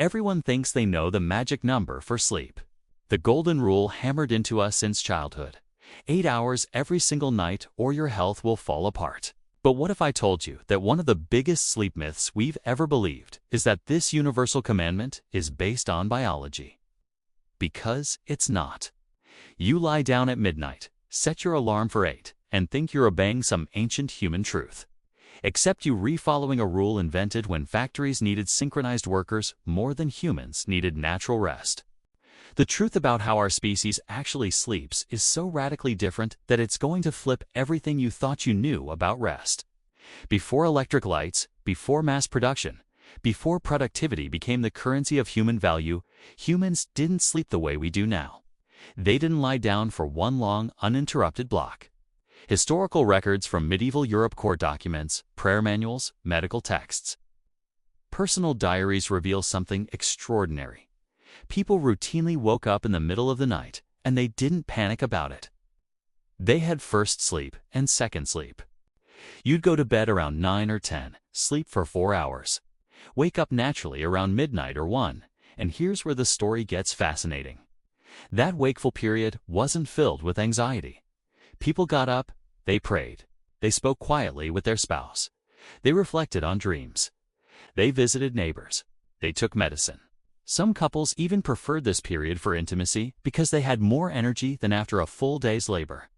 Everyone thinks they know the magic number for sleep. The golden rule hammered into us since childhood. 8 hours every single night or your health will fall apart. But what if I told you that one of the biggest sleep myths we've ever believed is that this universal commandment is based on biology? Because it's not. You lie down at midnight, set your alarm for 8, and think you're obeying some ancient human truth. Except you re-following a rule invented when factories needed synchronized workers more than humans needed natural rest. The truth about how our species actually sleeps is so radically different that it's going to flip everything you thought you knew about rest. Before electric lights, before mass production, before productivity became the currency of human value, humans didn't sleep the way we do now. They didn't lie down for one long, uninterrupted block. Historical records from medieval Europe, court documents, prayer manuals, medical texts, personal diaries reveal something extraordinary. People routinely woke up in the middle of the night, and they didn't panic about it. They had first sleep and second sleep. You'd go to bed around 9 or 10, sleep for 4 hours, wake up naturally around midnight or 1, and here's where the story gets fascinating. That wakeful period wasn't filled with anxiety. People got up, they prayed, they spoke quietly with their spouse, they reflected on dreams, they visited neighbors, they took medicine. Some couples even preferred this period for intimacy because they had more energy than after a full day's labor.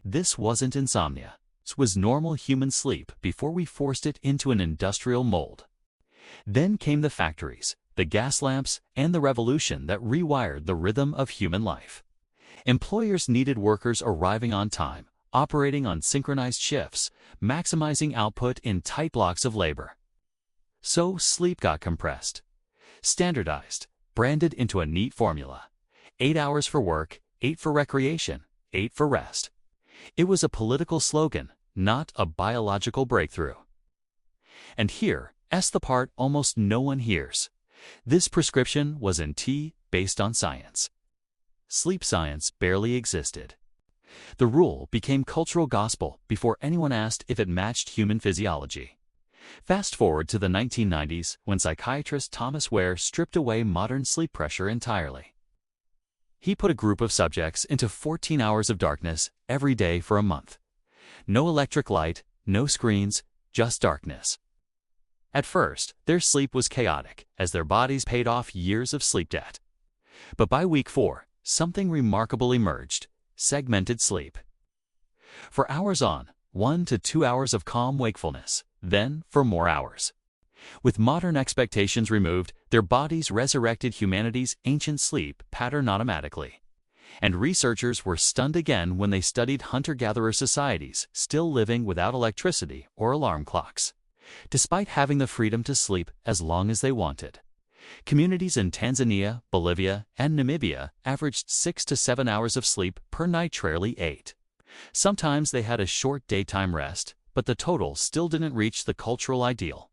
This wasn't insomnia. This was normal human sleep before we forced it into an industrial mold. Then came the factories, the gas lamps, and the revolution that rewired the rhythm of human life. Employers needed workers arriving on time, operating on synchronized shifts, maximizing output in tight blocks of labor. So sleep got compressed, standardized, branded into a neat formula. 8 hours for work, 8 for recreation, 8 for rest. It was a political slogan, not a biological breakthrough. And here's the part almost no one hears. This prescription was in tea based on science. Sleep science barely existed. The rule became cultural gospel before anyone asked if it matched human physiology. Fast forward to the 1990s when psychiatrist Thomas Ware stripped away modern sleep pressure entirely. He put a group of subjects into 14 hours of darkness every day for a month. No electric light, no screens, just darkness. At first, their sleep was chaotic as their bodies paid off years of sleep debt. But by week 4, something remarkable emerged: segmented sleep. For hours on, 1 to 2 hours of calm wakefulness, then for more hours. With modern expectations removed, their bodies resurrected humanity's ancient sleep pattern automatically. And researchers were stunned again when they studied hunter-gatherer societies still living without electricity or alarm clocks, despite having the freedom to sleep as long as they wanted. Communities in Tanzania, Bolivia, and Namibia averaged 6 to 7 hours of sleep per night, rarely 8. Sometimes they had a short daytime rest, but the total still didn't reach the cultural ideal.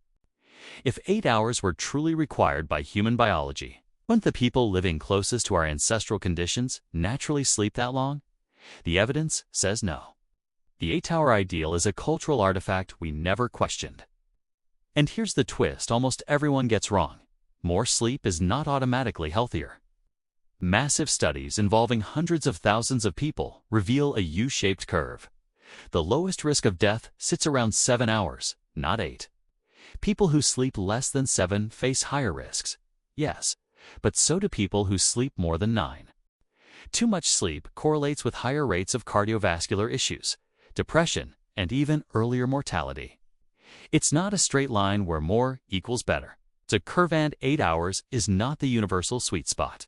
If 8 hours were truly required by human biology, wouldn't the people living closest to our ancestral conditions naturally sleep that long? The evidence says no. The 8-hour ideal is a cultural artifact we never questioned. And here's the twist almost everyone gets wrong: more sleep is not automatically healthier. Massive studies involving hundreds of thousands of people reveal a U-shaped curve. The lowest risk of death sits around 7 hours, not 8. People who sleep less than 7 face higher risks, yes, but so do people who sleep more than 9. Too much sleep correlates with higher rates of cardiovascular issues, depression, and even earlier mortality. It's not a straight line where more equals better. It's a curve, and 8 hours is not the universal sweet spot.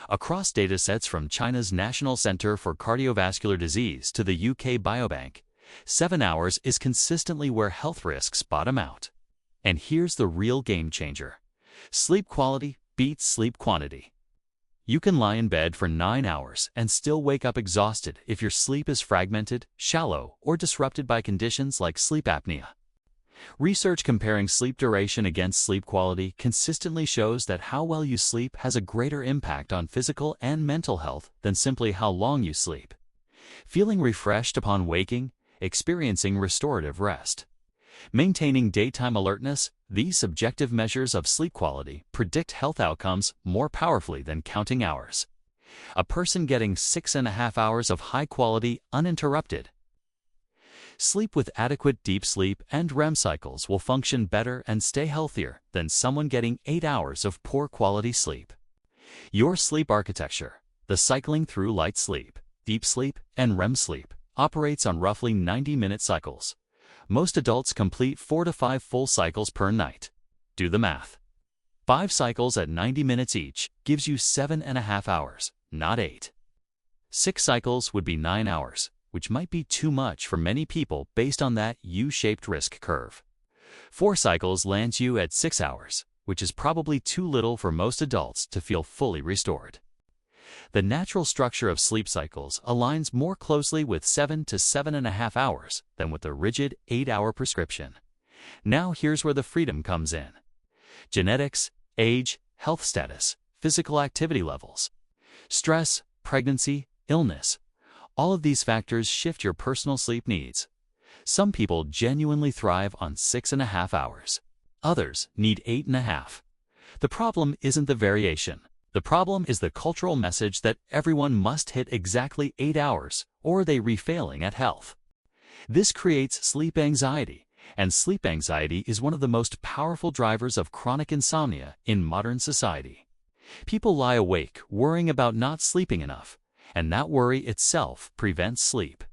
Across datasets from China's National Center for Cardiovascular Disease to the UK Biobank, 7 hours is consistently where health risks bottom out. And here's the real game changer: sleep quality beats sleep quantity. You can lie in bed for 9 hours and still wake up exhausted if your sleep is fragmented, shallow, or disrupted by conditions like sleep apnea. Research comparing sleep duration against sleep quality consistently shows that how well you sleep has a greater impact on physical and mental health than simply how long you sleep. Feeling refreshed upon waking, experiencing restorative rest. Maintaining daytime alertness, these subjective measures of sleep quality predict health outcomes more powerfully than counting hours. A person getting 6.5 hours of high-quality, uninterrupted sleep with adequate deep sleep and REM cycles will function better and stay healthier than someone getting 8 hours of poor quality sleep. Your sleep architecture, the cycling through light sleep, deep sleep, and REM sleep, operates on roughly 90-minute cycles. Most adults complete 4 to 5 full cycles per night. Do the math. 5 cycles at 90 minutes each gives you 7.5 hours, not 8. 6 cycles would be 9 hours, which might be too much for many people based on that U-shaped risk curve. 4 cycles lands you at 6 hours, which is probably too little for most adults to feel fully restored. The natural structure of sleep cycles aligns more closely with 7 to 7.5 hours than with the rigid 8-hour prescription. Now here's where the freedom comes in. Genetics, age, health status, physical activity levels, stress, pregnancy, illness. All of these factors shift your personal sleep needs. Some people genuinely thrive on 6.5 hours. Others need 8.5. The problem isn't the variation. The problem is the cultural message that everyone must hit exactly 8 hours or they refailing at health. This creates sleep anxiety, and sleep anxiety is one of the most powerful drivers of chronic insomnia in modern society. People lie awake worrying about not sleeping enough, and that worry itself prevents sleep.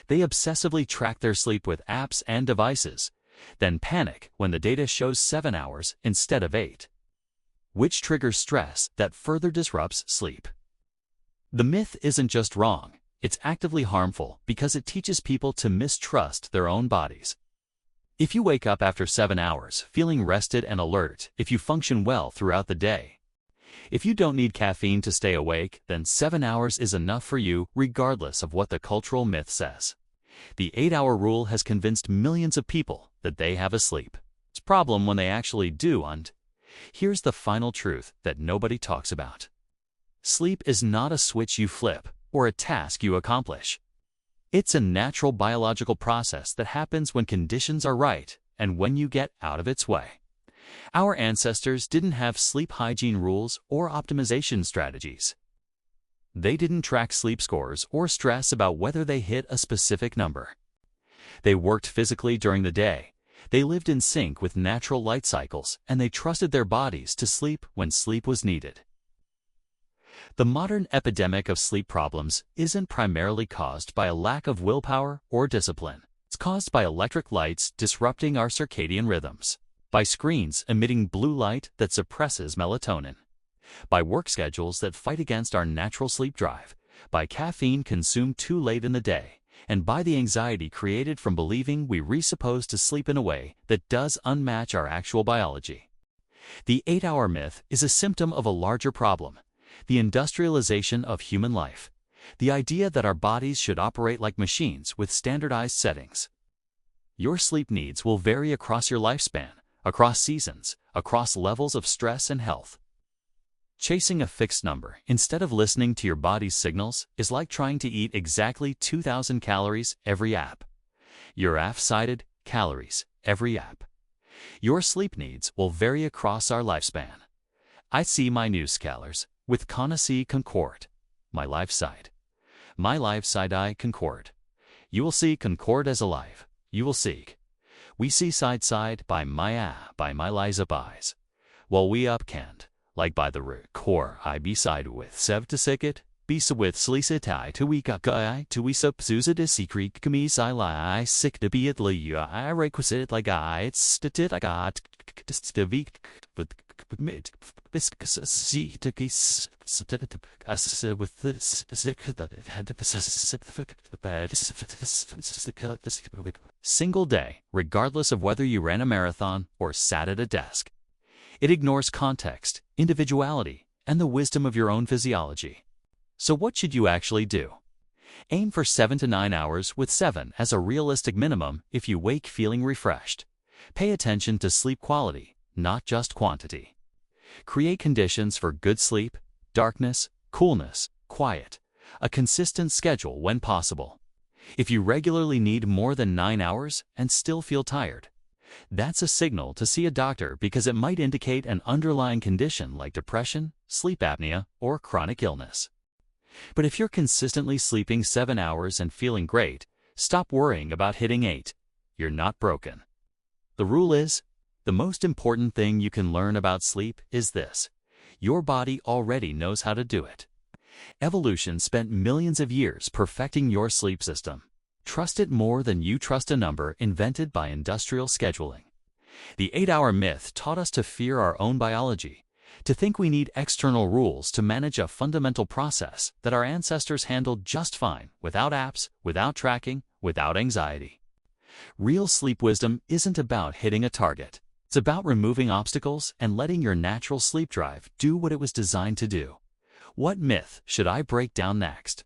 They obsessively track their sleep with apps and devices, then panic when the data shows 7 hours instead of 8, which triggers stress that further disrupts sleep. The myth isn't just wrong, it's actively harmful because it teaches people to mistrust their own bodies. If you wake up after 7 hours feeling rested and alert, if you function well throughout the day, if you don't need caffeine to stay awake, then 7 hours is enough for you regardless of what the cultural myth says. The 8-hour rule has convinced millions of people that they have a sleep. It's a problem when they actually do, and here's the final truth that nobody talks about. Sleep is not a switch you flip or a task you accomplish. It's a natural biological process that happens when conditions are right and when you get out of its way. Our ancestors didn't have sleep hygiene rules or optimization strategies. They didn't track sleep scores or stress about whether they hit a specific number. They worked physically during the day. They lived in sync with natural light cycles, and they trusted their bodies to sleep when sleep was needed. The modern epidemic of sleep problems isn't primarily caused by a lack of willpower or discipline. It's caused by electric lights disrupting our circadian rhythms, by screens emitting blue light that suppresses melatonin, by work schedules that fight against our natural sleep drive, by caffeine consumed too late in the day, and by the anxiety created from believing we're supposed to sleep in a way that does unmatch our actual biology. The 8-hour myth is a symptom of a larger problem, the industrialization of human life, the idea that our bodies should operate like machines with standardized settings. Your sleep needs will vary across your lifespan, across seasons, across levels of stress and health. Chasing a fixed number instead of listening to your body's signals is like trying to eat exactly 2,000 calories every app. Your app-cited calories every app. Your sleep needs will vary across our lifespan. I see my news scalars with Conasi Concord, my life side. My life side I Concord. You will see Concord as alive. You will seek. We see side by my lies up eyes. While we up can't, like by the root core I be side with sev to sicket, be so with sleasitai to we guy to we sub susid secret camise I lie sick to be at li I requisite like I it's statit I got to be with mid viscous see to kiss with this single day, regardless of whether you ran a marathon or sat at a desk. It ignores context, individuality, and the wisdom of your own physiology. So what should you actually do? Aim for 7 to 9 hours with 7 as a realistic minimum if you wake feeling refreshed. Pay attention to sleep quality, not just quantity. Create conditions for good sleep, darkness, coolness, quiet, a consistent schedule when possible. If you regularly need more than 9 hours and still feel tired, That's a signal to see a doctor because it might indicate an underlying condition like depression, sleep apnea, or chronic illness. But if you're consistently sleeping 7 hours and feeling great, stop worrying about hitting 8. You're not broken. The rule is, the most important thing you can learn about sleep is this: your body already knows how to do it. Evolution spent millions of years perfecting your sleep system. Trust it more than you trust a number invented by industrial scheduling. The 8-hour myth taught us to fear our own biology, to think we need external rules to manage a fundamental process that our ancestors handled just fine, without apps, without tracking, without anxiety. Real sleep wisdom isn't about hitting a target. It's about removing obstacles and letting your natural sleep drive do what it was designed to do. What myth should I break down next?